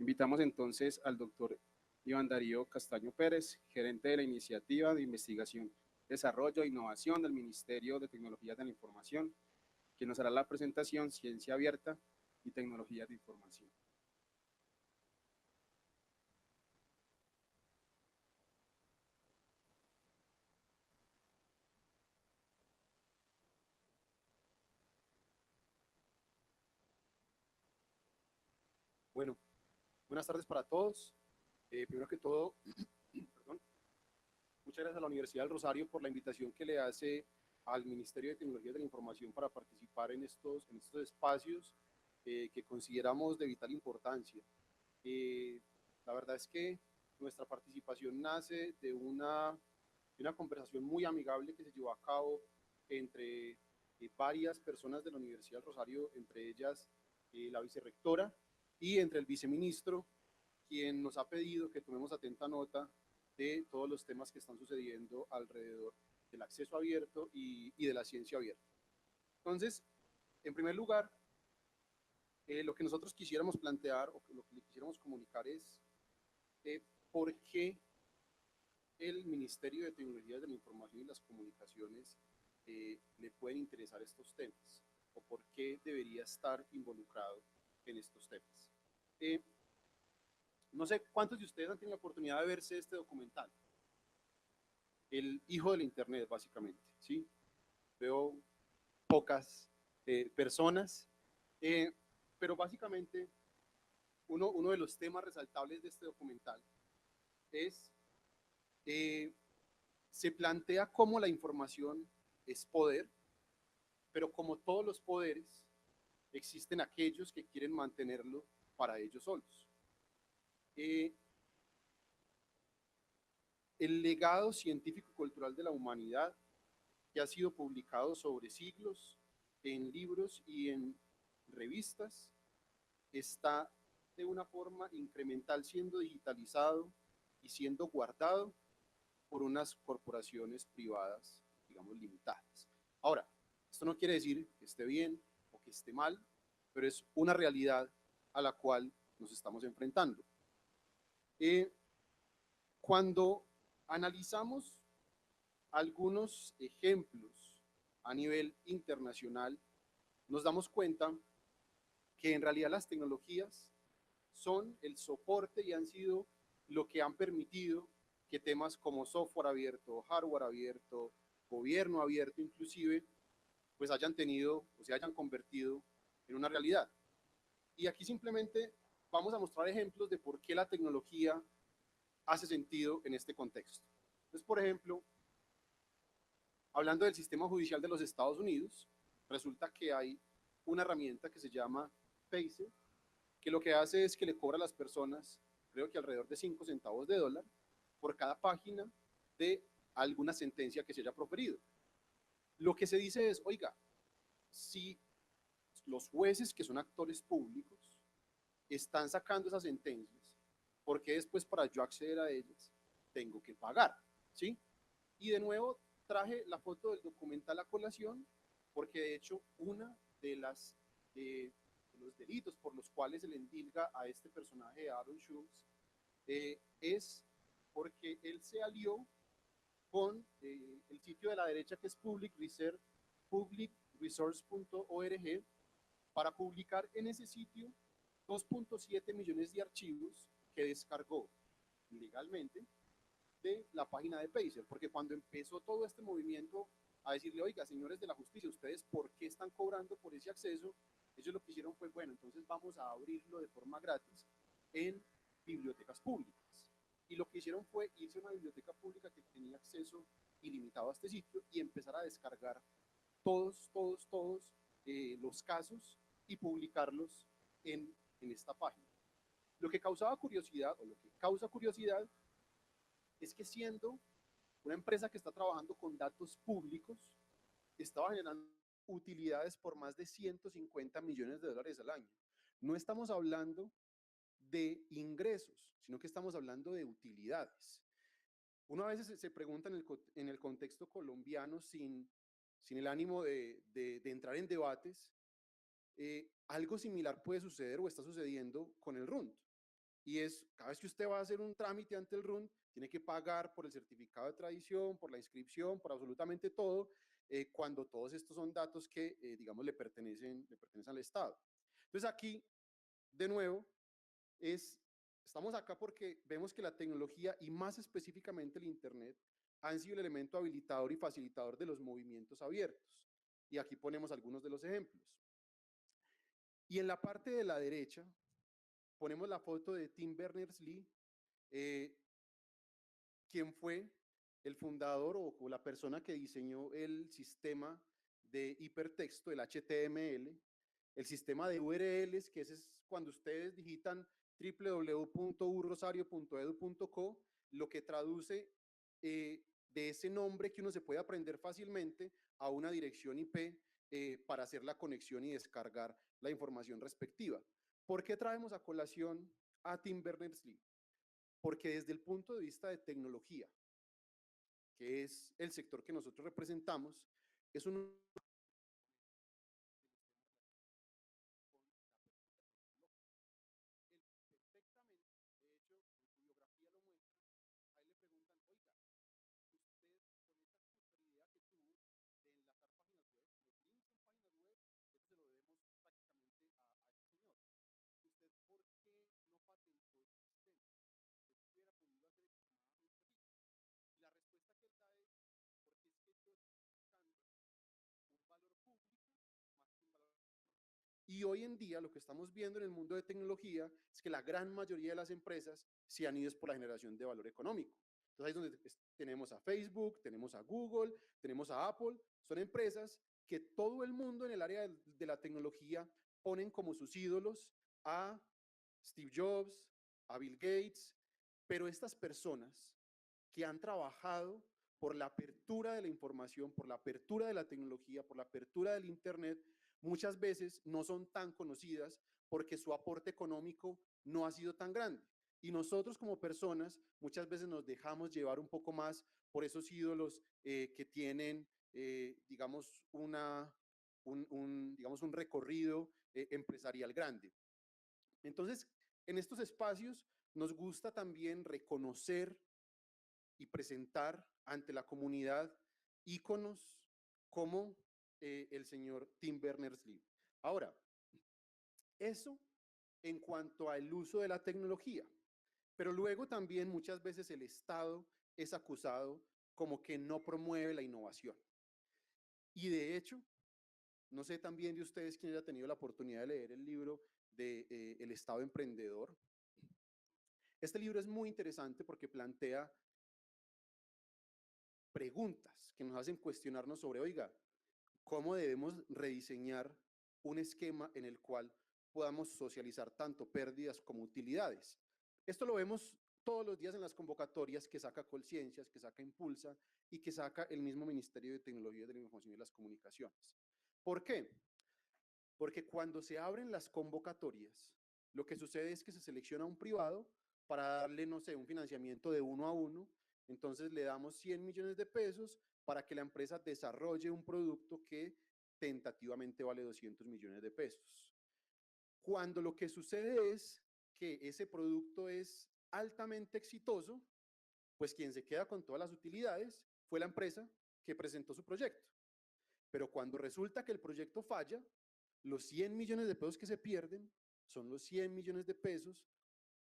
Invitamos entonces al doctor Iván Darío Castaño Pérez, gerente de la Iniciativa de Investigación, Desarrollo e Innovación del Ministerio de Tecnologías de la Información, quien nos hará la presentación Ciencia Abierta y Tecnologías de Información. Bueno, buenas tardes para todos. Primero que todo, perdón, muchas gracias a la Universidad del Rosario por la invitación que le hace al Ministerio de Tecnologías de la Información para participar en estos espacios que consideramos de vital importancia. Eh, la verdad es que nuestra participación nace de una conversación muy amigable que se llevó a cabo entre varias personas de la Universidad del Rosario, entre ellas la vicerrectora y entre el viceministro, quien nos ha pedido que tomemos atenta nota de todos los temas que están sucediendo alrededor del acceso abierto y de la ciencia abierta. Entonces, en primer lugar, lo que nosotros quisiéramos plantear o lo que le quisiéramos comunicar es por qué el Ministerio de Tecnologías de la Información y las Comunicaciones le pueden interesar estos temas o por qué debería estar involucrado en estos temas. No sé cuántos de ustedes han tenido la oportunidad de verse este documental, El hijo del Internet, básicamente, ¿sí? Veo pocas personas, eh, pero básicamente uno de los temas resaltables de este documental es, eh, se plantea cómo la información es poder, pero como todos los poderes, existen aquellos que quieren mantenerlo para ellos solos. Eh, el legado científico-cultural de la humanidad, que ha sido publicado sobre siglos en libros y en revistas, está de una forma incremental siendo digitalizado y siendo guardado por unas corporaciones privadas, digamos, limitadas. Ahora, esto no quiere decir que esté bien o que esté mal, pero es una realidad a la cual nos estamos enfrentando. Cuando analizamos algunos ejemplos a nivel internacional, nos damos cuenta que en realidad las tecnologías son el soporte y han sido lo que han permitido que temas como software abierto, hardware abierto, gobierno abierto inclusive, pues hayan tenido o se hayan convertido en una realidad. Y aquí simplemente vamos a mostrar ejemplos de por qué la tecnología hace sentido en este contexto. Entonces, por ejemplo, hablando del sistema judicial de los Estados Unidos, resulta que hay una herramienta que se llama Pacer, que lo que hace es que le cobra a las personas, creo que alrededor de 5 centavos de dólar, por cada página de alguna sentencia que se haya proferido. Lo que se dice es, oiga, si los jueces que son actores públicos están sacando esas sentencias, ¿por qué después para yo acceder a ellas tengo que pagar? ¿Sí? Y de nuevo traje la foto del documental a colación, porque de hecho una de las de los delitos por los cuales se le endilga a este personaje de Aaron Schultz es porque él se alió con el sitio de la derecha que es publicresource.org para publicar en ese sitio 2.7 millones de archivos que descargó ilegalmente de la página de Pacer, porque cuando empezó todo este movimiento a decirle, oiga, señores de la justicia, ¿ustedes por qué están cobrando por ese acceso? Ellos lo que hicieron fue, bueno, entonces vamos a abrirlo de forma gratis en bibliotecas públicas. Y lo que hicieron fue irse a una biblioteca pública que tenía acceso ilimitado a este sitio y empezar a descargar todos los casos y publicarlos en esta página. Lo que causaba curiosidad, o lo que causa curiosidad, es que siendo una empresa que está trabajando con datos públicos, estaba generando utilidades por más de 150 millones de dólares al año. No estamos hablando de ingresos, sino que estamos hablando de utilidades. Uno a veces se pregunta en el contexto colombiano, sin el ánimo de entrar en debates, algo similar puede suceder o está sucediendo con el RUNT. y es cada vez que usted va a hacer un trámite ante el RUN, tiene que pagar por el certificado de tradición, por la inscripción, por absolutamente todo, cuando todos estos son datos que, digamos, le pertenecen al Estado. Entonces aquí, de nuevo, estamos acá porque vemos que la tecnología y más específicamente el Internet han sido el elemento habilitador y facilitador de los movimientos abiertos. Y aquí ponemos algunos de los ejemplos. Y en la parte de la derecha ponemos la foto de Tim Berners-Lee, quien fue el fundador o la persona que diseñó el sistema de hipertexto, el HTML, el sistema de URLs, que ese es cuando ustedes digitan www.urrosario.edu.co, lo que traduce de ese nombre que uno se puede aprender fácilmente a una dirección IP para hacer la conexión y descargar la información respectiva. ¿Por qué traemos a colación a Tim Berners-Lee? Porque desde el punto de vista de tecnología, que es el sector que nosotros representamos, es un él perfectamente, de hecho, en su biografía lo muestra, ahí le preguntan, oiga, usted con esa super idea que tuvo de enlazar páginas web, los links en páginas web, eso se lo debemos prácticamente a este señor. ¿Usted por qué no patentó ese sistema? Usted hubiera podido hacer extremadamente rico. Y la respuesta que él da es, porque es que yo estoy buscando un valor público más que un valor. Y hoy en día lo que estamos viendo en el mundo de tecnología es que la gran mayoría de las empresas se han ido por la generación de valor económico. Entonces ahí es donde tenemos a Facebook, tenemos a Google, tenemos a Apple. Son empresas que todo el mundo en el área de la tecnología ponen como sus ídolos a Steve Jobs, a Bill Gates, pero estas personas que han trabajado por la apertura de la información, por la apertura de la tecnología, por la apertura del Internet, muchas veces no son tan conocidas porque su aporte económico no ha sido tan grande. Y nosotros como personas muchas veces nos dejamos llevar un poco más por esos ídolos que tienen, digamos, digamos, un recorrido empresarial grande. Entonces, en estos espacios nos gusta también reconocer y presentar ante la comunidad íconos como el señor Tim Berners-Lee. Ahora, eso en cuanto al uso de la tecnología, pero luego también muchas veces el Estado es acusado como que no promueve la innovación. Y de hecho, no sé también de ustedes quién haya tenido la oportunidad de leer el libro de El Estado Emprendedor. Este libro es muy interesante porque plantea preguntas que nos hacen cuestionarnos sobre, oiga, ¿cómo debemos rediseñar un esquema en el cual podamos socializar tanto pérdidas como utilidades? Esto lo vemos todos los días en las convocatorias que saca Colciencias, que saca Impulsa y que saca el mismo Ministerio de Tecnología de la Información y las Comunicaciones. ¿Por qué? Porque cuando se abren las convocatorias, lo que sucede es que se selecciona un privado para darle, no sé, un financiamiento de 1 a 1. Entonces le damos 100 millones de pesos para que la empresa desarrolle un producto que tentativamente vale 200 millones de pesos. Cuando lo que sucede es que ese producto es altamente exitoso, pues quien se queda con todas las utilidades fue la empresa que presentó su proyecto. Pero cuando resulta que el proyecto falla, los 100 millones de pesos que se pierden son los 100 millones de pesos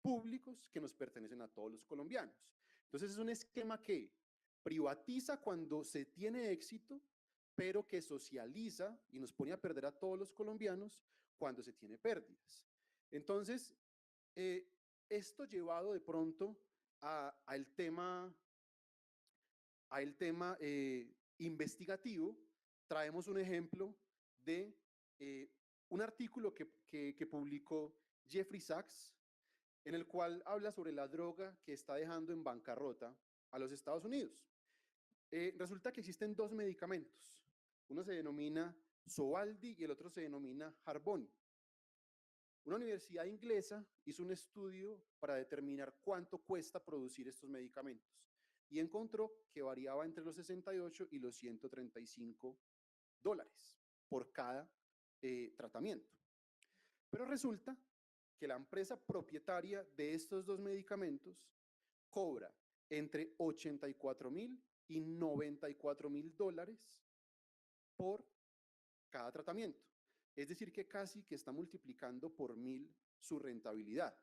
públicos que nos pertenecen a todos los colombianos. Entonces es un esquema que privatiza cuando se tiene éxito, pero que socializa y nos pone a perder a todos los colombianos cuando se tiene pérdidas. Entonces, esto llevado de pronto al tema, investigativo, traemos un ejemplo de un artículo que publicó Jeffrey Sachs, en el cual habla sobre la droga que está dejando en bancarrota a los Estados Unidos. Resulta que existen dos medicamentos. Uno se denomina Sovaldi y el otro se denomina Harboni. Una universidad inglesa hizo un estudio para determinar cuánto cuesta producir estos medicamentos y encontró que variaba entre los 68 y los $135 por cada tratamiento. Pero resulta que la empresa propietaria de estos dos medicamentos cobra entre 84.000 y 94.000 dólares por cada tratamiento. Es decir, que casi que está multiplicando por 1.000 su rentabilidad.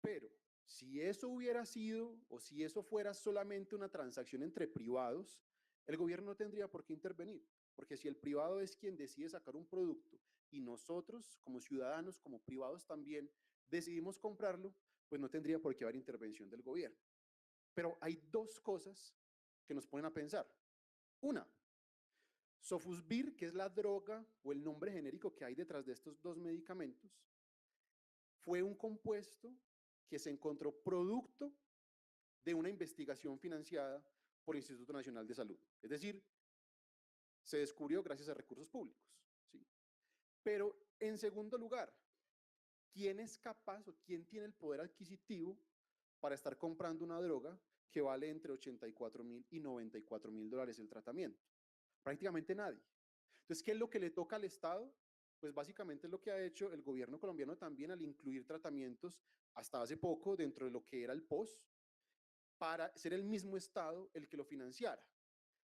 Pero si eso hubiera sido, o si eso fuera solamente una transacción entre privados, el gobierno no tendría por qué intervenir, porque si el privado es quien decide sacar un producto y nosotros como ciudadanos, como privados también, decidimos comprarlo, pues no tendría por qué haber intervención del gobierno. Pero hay dos cosas que nos ponen a pensar. Una, Sofosbuvir, que es la droga o el nombre genérico que hay detrás de estos dos medicamentos, fue un compuesto que se encontró producto de una investigación financiada por el Instituto Nacional de Salud. Es decir, se descubrió gracias a recursos públicos. ¿Sí? Pero, en segundo lugar, ¿quién es capaz o quién tiene el poder adquisitivo para estar comprando una droga que vale entre 84.000 y 94.000 dólares el tratamiento? Prácticamente nadie. Entonces, ¿qué es lo que le toca al Estado? Pues básicamente es lo que ha hecho el gobierno colombiano también al incluir tratamientos hasta hace poco dentro de lo que era el POS, para ser el mismo Estado el que lo financiara.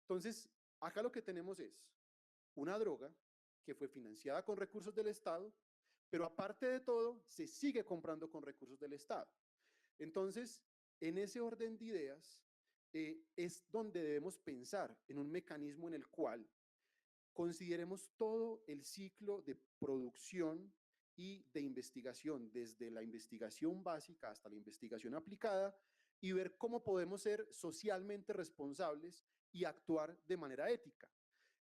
Entonces, acá lo que tenemos es una droga que fue financiada con recursos del Estado, pero aparte de todo, se sigue comprando con recursos del Estado. Entonces, en ese orden de ideas, es donde debemos pensar en un mecanismo en el cual consideremos todo el ciclo de producción y de investigación, desde la investigación básica hasta la investigación aplicada, y ver cómo podemos ser socialmente responsables y actuar de manera ética.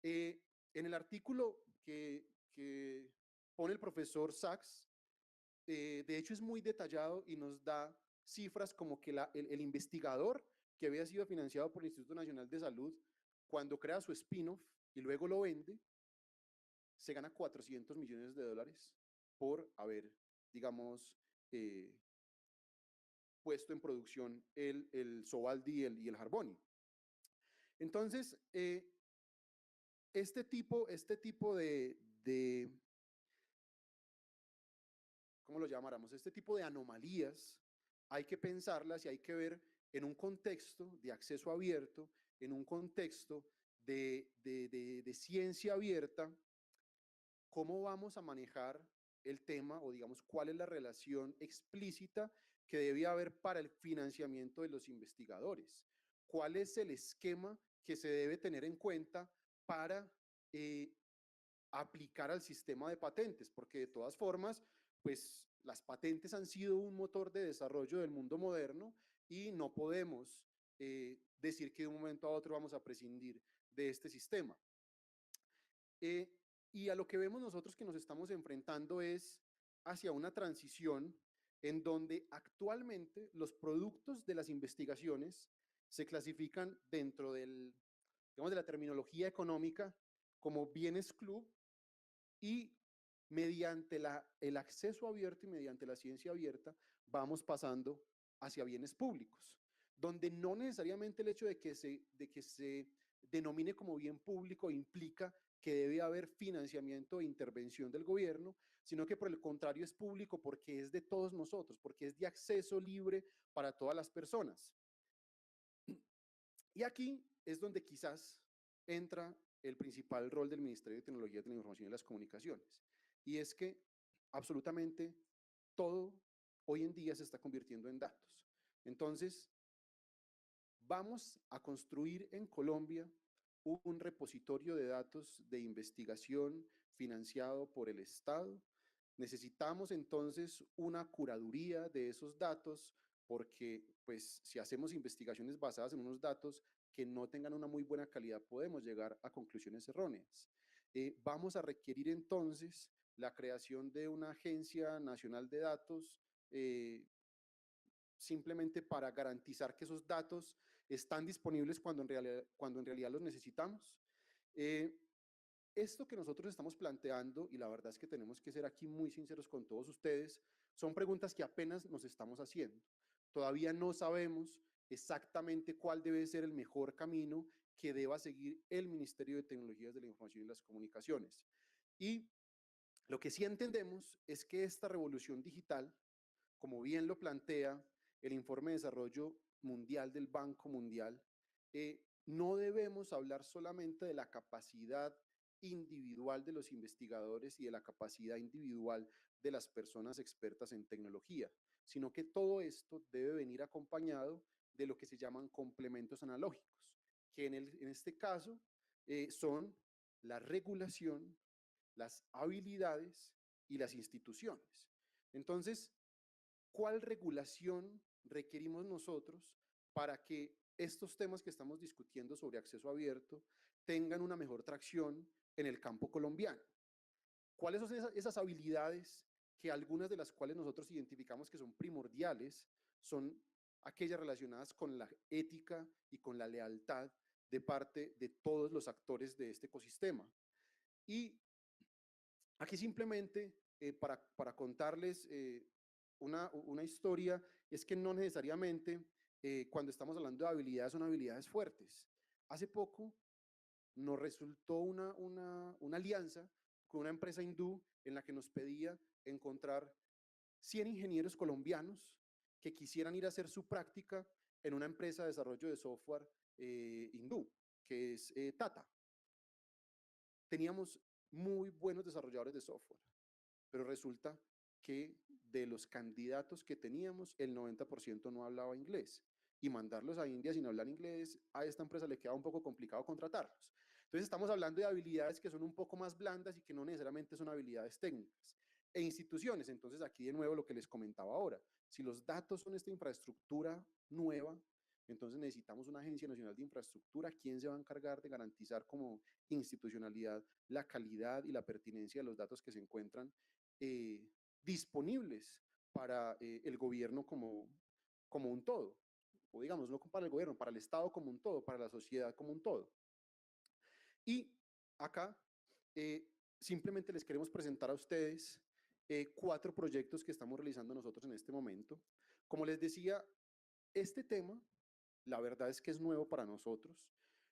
En el artículo que pone el profesor Sachs, de hecho es muy detallado y nos da cifras como que el investigador que había sido financiado por el Instituto Nacional de Salud, cuando crea su spin-off y luego lo vende, se gana 400 millones de dólares por haber, digamos, puesto en producción el Sovaldi y el Harvoni. Entonces, este tipo de, ¿cómo lo llamáramos? Este tipo de anomalías hay que pensarlas y hay que ver en un contexto de acceso abierto, en un contexto de ciencia abierta, cómo vamos a manejar el tema o digamos cuál es la relación explícita que debe haber para el financiamiento de los investigadores, cuál es el esquema que se debe tener en cuenta para aplicar al sistema de patentes, porque de todas formas, pues las patentes han sido un motor de desarrollo del mundo moderno y no podemos decir que de un momento a otro vamos a prescindir de este sistema. Y a lo que vemos nosotros que nos estamos enfrentando es hacia una transición en donde actualmente los productos de las investigaciones se clasifican dentro digamos, de la terminología económica como bienes club, y mediante el acceso abierto y mediante la ciencia abierta vamos pasando hacia bienes públicos, donde no necesariamente el hecho de que se denomine como bien público implica que debe haber financiamiento e intervención del gobierno, sino que por el contrario es público porque es de todos nosotros, porque es de acceso libre para todas las personas. Y aquí es donde quizás entra el principal rol del Ministerio de Tecnología de la Información y las Comunicaciones. Y es que absolutamente todo hoy en día se está convirtiendo en datos. Entonces, vamos a construir en Colombia un repositorio de datos de investigación financiado por el Estado. Necesitamos entonces una curaduría de esos datos, porque pues si hacemos investigaciones basadas en unos datos que no tengan una muy buena calidad, podemos llegar a conclusiones erróneas. Vamos a requerir entonces la creación de una agencia nacional de datos, simplemente para garantizar que esos datos están disponibles cuando en realidad los necesitamos. Esto que nosotros estamos planteando, y la verdad es que tenemos que ser aquí muy sinceros con todos ustedes, son preguntas que apenas nos estamos haciendo. Todavía no sabemos exactamente cuál debe ser el mejor camino que deba seguir el Ministerio de Tecnologías de la Información y las Comunicaciones. Y Lo que sí entendemos es que esta revolución digital, como bien lo plantea el informe de desarrollo mundial del Banco Mundial, no debemos hablar solamente de la capacidad individual de los investigadores y de la capacidad individual de las personas expertas en tecnología, sino que todo esto debe venir acompañado de lo que se llaman complementos analógicos, que en este caso son la regulación, las habilidades y las instituciones. Entonces, ¿cuál regulación requerimos nosotros para que estos temas que estamos discutiendo sobre acceso abierto tengan una mejor tracción en el campo colombiano? ¿Cuáles son esas habilidades que algunas de las cuales nosotros identificamos que son primordiales? Son aquellas relacionadas con la ética y con la lealtad de parte de todos los actores de este ecosistema. Y aquí simplemente para contarles una historia, es que no necesariamente cuando estamos hablando de habilidades son habilidades fuertes. Hace poco nos resultó una alianza con una empresa hindú en la que nos pedía encontrar 100 ingenieros colombianos que quisieran ir a hacer su práctica en una empresa de desarrollo de software hindú, que es Tata. Teníamos muy buenos desarrolladores de software, pero resulta que de los candidatos que teníamos, el 90% no hablaba inglés. Y mandarlos a India sin hablar inglés, a esta empresa le queda un poco complicado contratarlos. Entonces estamos hablando de habilidades que son un poco más blandas y que no necesariamente son habilidades técnicas. E instituciones, entonces aquí de nuevo lo que les comentaba ahora, si los datos son esta infraestructura nueva, entonces necesitamos una Agencia Nacional de Infraestructura. ¿Quién se va a encargar de garantizar como institucionalidad la calidad y la pertinencia de los datos que se encuentran disponibles para el gobierno como un todo? O digamos, no para el gobierno, para el Estado como un todo, para la sociedad como un todo. Y acá simplemente les queremos presentar a ustedes 4 proyectos que estamos realizando nosotros en este momento. Como les decía, este tema, la verdad es que es nuevo para nosotros.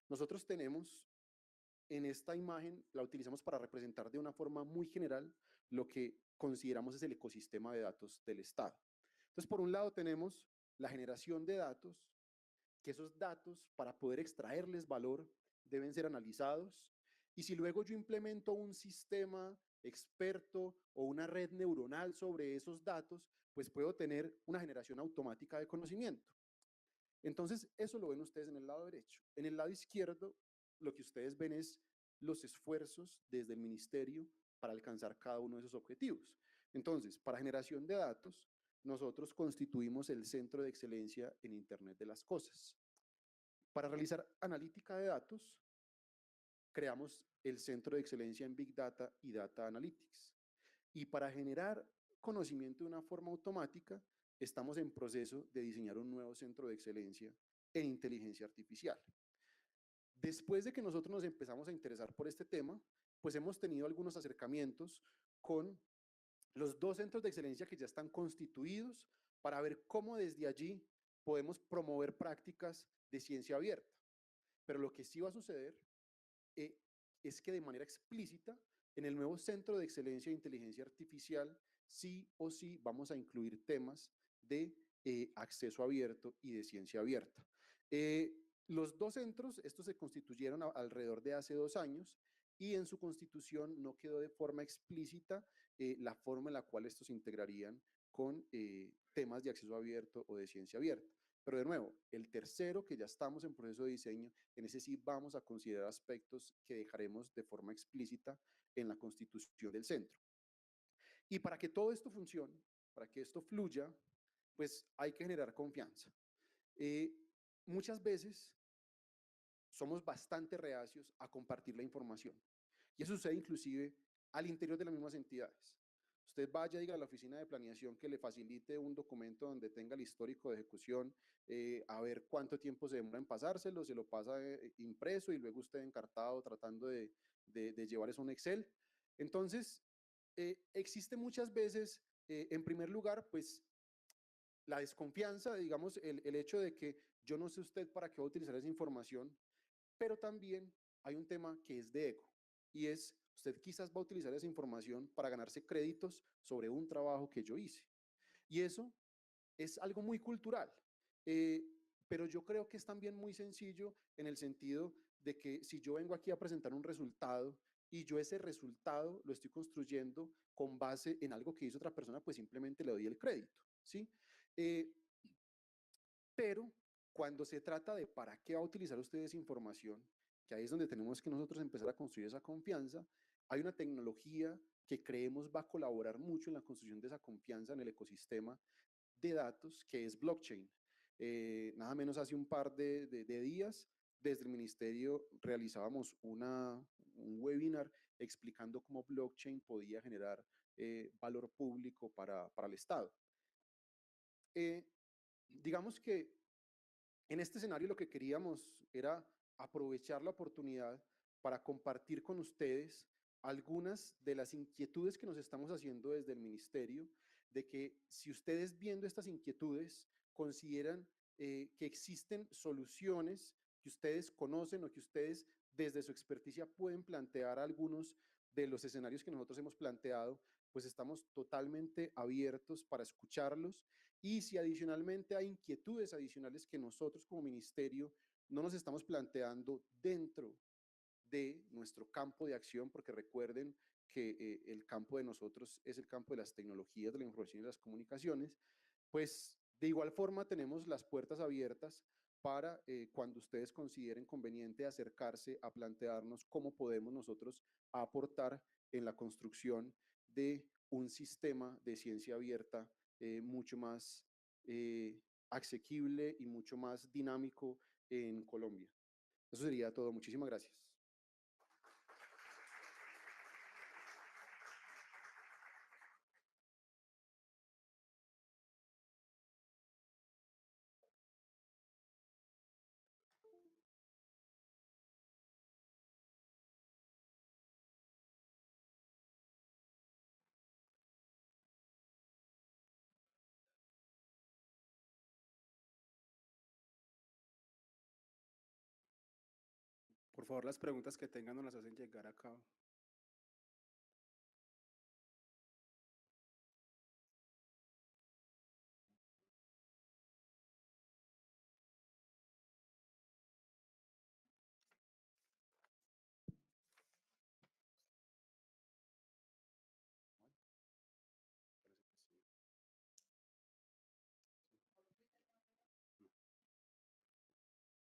Nosotros tenemos en esta imagen, la utilizamos para representar de una forma muy general lo que consideramos es el ecosistema de datos del Estado. Entonces, por un lado tenemos la generación de datos, que esos datos, para poder extraerles valor, deben ser analizados. Y si luego yo implemento un sistema experto o una red neuronal sobre esos datos, pues puedo tener una generación automática de conocimiento. Entonces, eso lo ven ustedes en el lado derecho. En el lado izquierdo, lo que ustedes ven es los esfuerzos desde el ministerio para alcanzar cada uno de esos objetivos. Entonces, para generación de datos, nosotros constituimos el Centro de Excelencia en Internet de las Cosas. Para realizar analítica de datos, creamos el Centro de Excelencia en Big Data y Data Analytics. Y para generar conocimiento de una forma automática, estamos en proceso de diseñar un nuevo centro de excelencia en inteligencia artificial. Después de que nosotros nos empezamos a interesar por este tema, pues hemos tenido algunos acercamientos con los 2 centros de excelencia que ya están constituidos para ver cómo desde allí podemos promover prácticas de ciencia abierta. Pero lo que sí va a suceder es que de manera explícita, en el nuevo Centro de Excelencia de Inteligencia Artificial, sí o sí vamos a incluir temas de acceso abierto y de ciencia abierta. Los 2 centros, estos se constituyeron alrededor de hace 2 años, y en su constitución no quedó de forma explícita la forma en la cual estos se integrarían con temas de acceso abierto o de ciencia abierta. Pero de nuevo, el tercero, que ya estamos en proceso de diseño, en ese sí vamos a considerar aspectos que dejaremos de forma explícita en la constitución del centro. Y para que todo esto funcione, para que esto fluya, pues hay que generar confianza. Muchas veces somos bastante reacios a compartir la información. Y eso sucede inclusive al interior de las mismas entidades. Usted vaya, diga a la oficina de planeación que le facilite un documento donde tenga el histórico de ejecución, a ver cuánto tiempo se demora en pasárselo, se lo pasa impreso y luego usted encartado tratando de llevar eso a un Excel. Entonces, existe muchas veces, en primer lugar, pues la desconfianza, digamos, el hecho de que yo no sé usted para qué va a utilizar esa información, pero también hay un tema que es de ego, y es Usted quizás va a utilizar esa información para ganarse créditos sobre un trabajo que yo hice. Y eso es algo muy cultural. Eh, pero yo creo que es también muy sencillo en el sentido de que si yo vengo aquí a presentar un resultado y yo ese resultado lo estoy construyendo con base en algo que hizo otra persona, pues simplemente le doy el crédito, ¿sí? Eh, pero cuando se trata de para qué va a utilizar usted esa información, que ahí es donde tenemos que nosotros empezar a construir esa confianza, hay una tecnología que creemos va a colaborar mucho en la construcción de esa confianza en el ecosistema de datos, que es blockchain. Nada menos hace un par de días, desde el ministerio realizábamos un webinar explicando cómo blockchain podía generar valor público para el Estado. Digamos que en este escenario lo que queríamos era aprovechar la oportunidad para compartir con ustedes algunas de las inquietudes que nos estamos haciendo desde el ministerio, de que si ustedes viendo estas inquietudes consideran que existen soluciones que ustedes conocen o que ustedes desde su experticia pueden plantear algunos de los escenarios que nosotros hemos planteado, pues estamos totalmente abiertos para escucharlos y si adicionalmente hay inquietudes adicionales que nosotros como ministerio no nos estamos planteando dentro de nuestro campo de acción, porque recuerden que el campo de nosotros es el campo de las tecnologías, de la información y las comunicaciones, pues de igual forma tenemos las puertas abiertas para cuando ustedes consideren conveniente acercarse a plantearnos cómo podemos nosotros aportar en la construcción de un sistema de ciencia abierta mucho más asequible y mucho más dinámico en Colombia. Eso sería todo. Muchísimas gracias. Por favor, las preguntas que tengan nos las hacen llegar acá.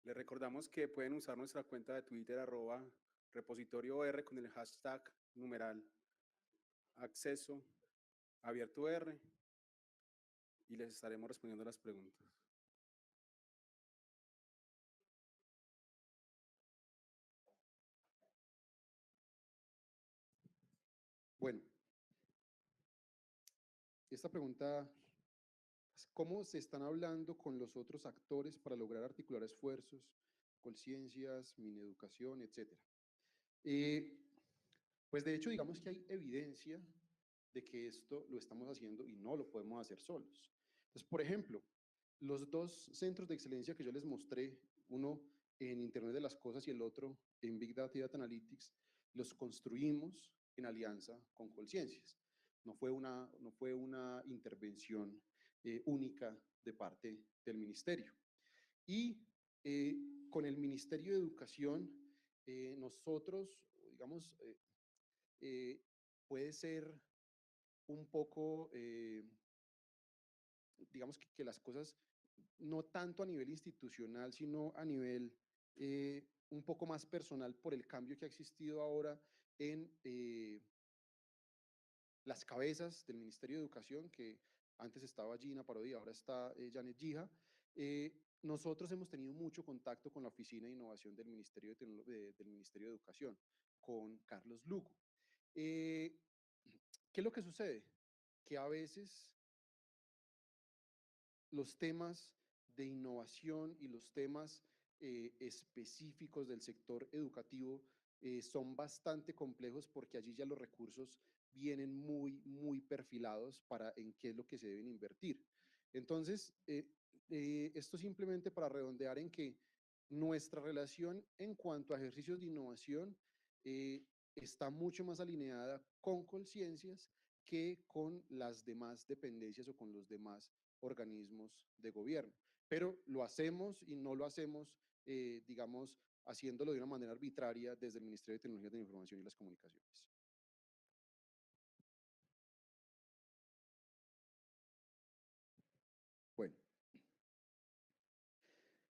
Les recordamos que pueden usar nuestra cuenta de Twitter @repositorio_r con el hashtag numeral acceso abierto R y les estaremos respondiendo las preguntas. Bueno, esta pregunta es cómo se están hablando con los otros actores para lograr articular esfuerzos, conciencias, mineducación, etcétera. Pues de hecho, digamos que hay evidencia de que esto lo estamos haciendo y no lo podemos hacer solos. Entonces, por ejemplo, los dos centros de excelencia que yo les mostré, uno en Internet de las Cosas y el otro en Big Data y Data Analytics, los construimos en alianza con Colciencias. No fue una intervención única de parte del ministerio. Y con el Ministerio de Educación, nosotros, digamos, puede ser un poco, digamos que las cosas, no tanto a nivel institucional, sino a nivel un poco más personal por el cambio que ha existido ahora en las cabezas del Ministerio de Educación, que antes estaba Gina Parodi, ahora está Janet Gija. Nosotros hemos tenido mucho contacto con la Oficina de Innovación del del Ministerio de Educación, con Carlos Lugo. ¿Qué es lo que sucede? Que a veces los temas de innovación y los temas específicos del sector educativo son bastante complejos porque allí ya los recursos vienen muy perfilados para en qué es lo que se deben invertir. Entonces, esto simplemente para redondear en que nuestra relación en cuanto a ejercicios de innovación está mucho más alineada con Colciencias que con las demás dependencias o con los demás organismos de gobierno. Pero lo hacemos y no lo hacemos, digamos, haciéndolo de una manera arbitraria desde el Ministerio de Tecnologías de la Información y las Comunicaciones. Bueno,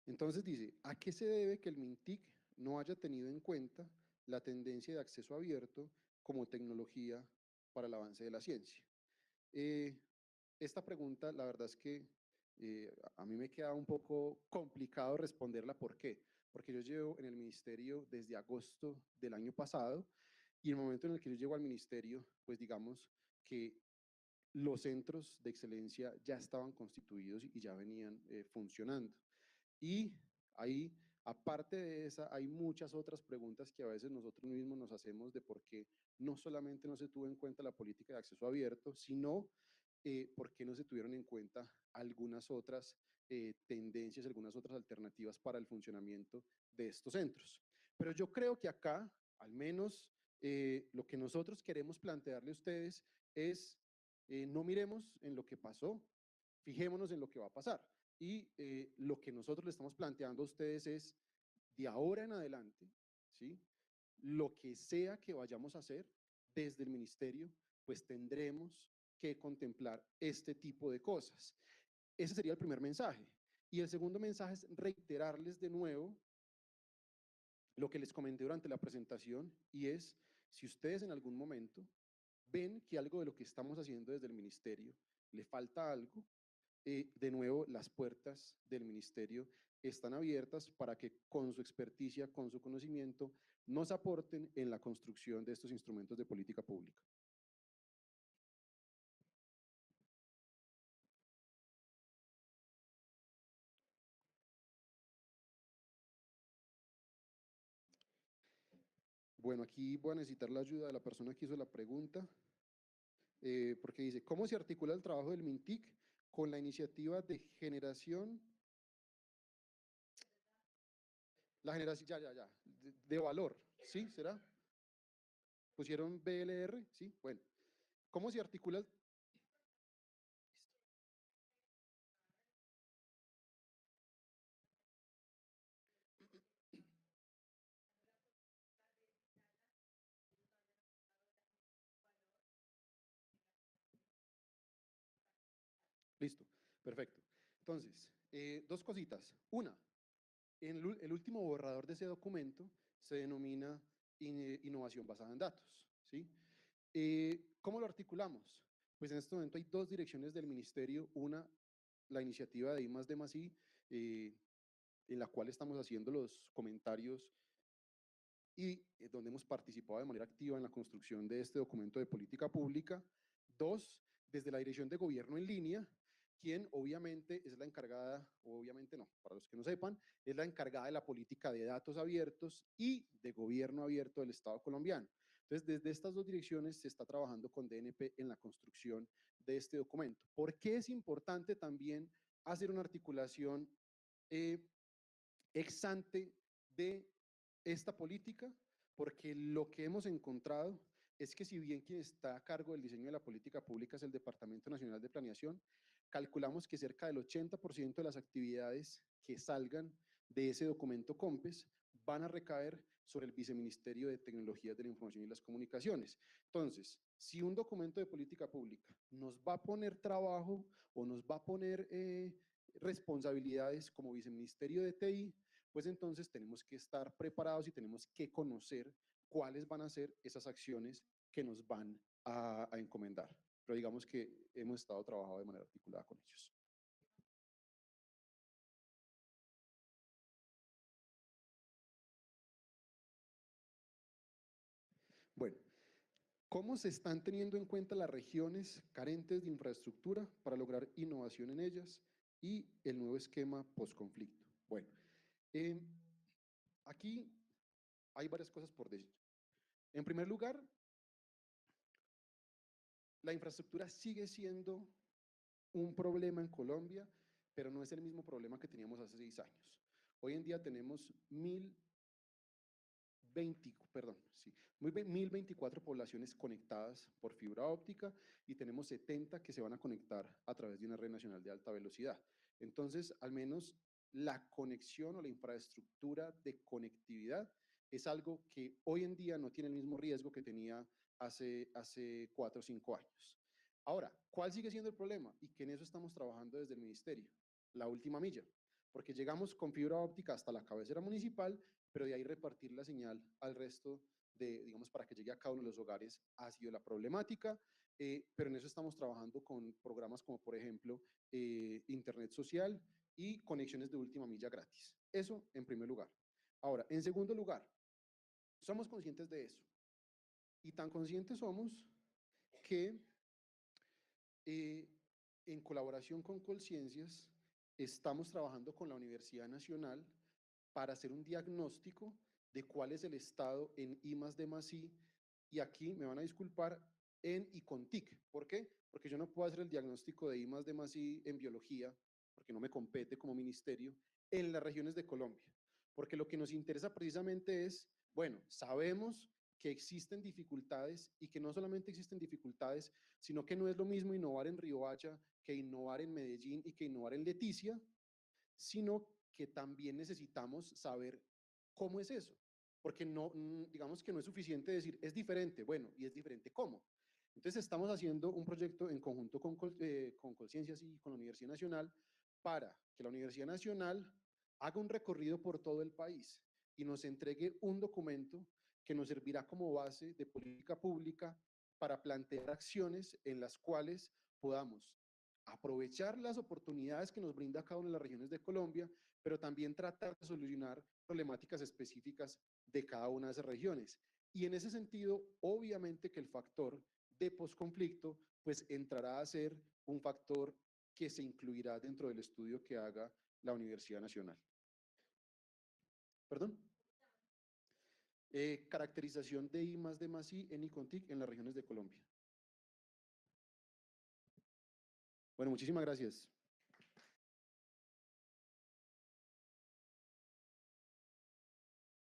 entonces dice, ¿a qué se debe que el MINTIC no haya tenido en cuenta la tendencia de acceso abierto como tecnología para el avance de la ciencia? Esta pregunta, la verdad es que a mí me queda un poco complicado responderla. ¿Por qué? Porque yo llevo en el ministerio desde agosto del año pasado y el momento en el que yo llego al ministerio, pues digamos que los centros de excelencia ya estaban constituidos y ya venían funcionando. Y ahí, aparte de esa, hay muchas otras preguntas que a veces nosotros mismos nos hacemos de por qué no solamente no se tuvo en cuenta la política de acceso abierto, sino por qué no se tuvieron en cuenta algunas otras tendencias, algunas otras alternativas para el funcionamiento de estos centros. Pero yo creo que acá, al menos, lo que nosotros queremos plantearle a ustedes es, no miremos en lo que pasó, fijémonos en lo que va a pasar. Y lo que nosotros le estamos planteando a ustedes es, de ahora en adelante, ¿sí? Lo que sea que vayamos a hacer desde el ministerio, pues tendremos que contemplar este tipo de cosas. Ese sería el primer mensaje. Y el segundo mensaje es reiterarles de nuevo lo que les comenté durante la presentación, y es, si ustedes en algún momento ven que algo de lo que estamos haciendo desde el ministerio le falta algo, de nuevo, las puertas del ministerio están abiertas para que con su experticia, con su conocimiento, nos aporten en la construcción de estos instrumentos de política pública. Bueno, aquí voy a necesitar la ayuda de la persona que hizo la pregunta, porque dice, ¿cómo se articula el trabajo del MINTIC con la iniciativa de generación? La generación, ya, de valor, ¿sí? ¿Será? ¿Pusieron BLR? Sí, bueno. ¿Cómo se articula el... Listo, perfecto. Entonces, dos cositas. Una, en el último borrador de ese documento se denomina innovación basada en datos, ¿sí? ¿Cómo lo articulamos? Pues en este momento hay dos direcciones del ministerio. Una, la iniciativa de I+D+I, en la cual estamos haciendo los comentarios y donde hemos participado de manera activa en la construcción de este documento de política pública. Dos, desde la Dirección de Gobierno en Línea, quien obviamente es la encargada, o obviamente no, para los que no sepan, es la encargada de la política de datos abiertos y de gobierno abierto del Estado colombiano. Entonces, desde estas dos direcciones se está trabajando con DNP en la construcción de este documento. ¿Por qué es importante también hacer una articulación ex ante de esta política? Porque lo que hemos encontrado es que si bien quien está a cargo del diseño de la política pública es el Departamento Nacional de Planeación, calculamos que cerca del 80% de las actividades que salgan de ese documento COMPES van a recaer sobre el Viceministerio de Tecnologías de la Información y las Comunicaciones. Entonces, si un documento de política pública nos va a poner trabajo o nos va a poner responsabilidades como Viceministerio de TI, pues entonces tenemos que estar preparados y tenemos que conocer cuáles van a ser esas acciones que nos van a encomendar. Pero digamos que hemos estado trabajando de manera articulada con ellos. Bueno, ¿cómo se están teniendo en cuenta las regiones carentes de infraestructura para lograr innovación en ellas y el nuevo esquema postconflicto? Bueno, aquí hay varias cosas por decir. En primer lugar, la infraestructura sigue siendo un problema en Colombia, pero no es el mismo problema que teníamos hace 6 años. Hoy en día tenemos 1024 poblaciones conectadas por fibra óptica y tenemos 70 que se van a conectar a través de una red nacional de alta velocidad. Entonces, al menos la conexión o la infraestructura de conectividad es algo que hoy en día no tiene el mismo riesgo que tenía hace 4 o 5 años. Ahora, ¿cuál sigue siendo el problema? Y que en eso estamos trabajando desde el ministerio, la última milla, porque llegamos con fibra óptica hasta la cabecera municipal, pero de ahí repartir la señal al resto de, digamos, para que llegue a cada uno de los hogares ha sido la problemática, pero en eso estamos trabajando con programas como, por ejemplo, Internet Social y conexiones de última milla gratis. Eso en primer lugar. Ahora, en segundo lugar, somos conscientes de eso. Y tan conscientes somos que en colaboración con Colciencias estamos trabajando con la Universidad Nacional para hacer un diagnóstico de cuál es el estado en I+D+I, y aquí me van a disculpar, en ICONTIC. ¿Por qué? Porque yo no puedo hacer el diagnóstico de I+D+I en biología, porque no me compete como ministerio, en las regiones de Colombia. Porque lo que nos interesa precisamente es, bueno, sabemos que existen dificultades y que no solamente existen dificultades, sino que no es lo mismo innovar en Riohacha que innovar en Medellín y que innovar en Leticia, sino que también necesitamos saber cómo es eso, porque no, digamos que no es suficiente decir es diferente, bueno, y es diferente cómo. Entonces estamos haciendo un proyecto en conjunto con Colciencias y con la Universidad Nacional para que la Universidad Nacional haga un recorrido por todo el país y nos entregue un documento que nos servirá como base de política pública para plantear acciones en las cuales podamos aprovechar las oportunidades que nos brinda cada una de las regiones de Colombia, pero también tratar de solucionar problemáticas específicas de cada una de esas regiones. Y en ese sentido, obviamente que el factor de posconflicto, pues entrará a ser un factor que se incluirá dentro del estudio que haga la Universidad Nacional. ¿Perdón? Caracterización de I+D+I en ICONTIC en las regiones de Colombia. Bueno, muchísimas gracias.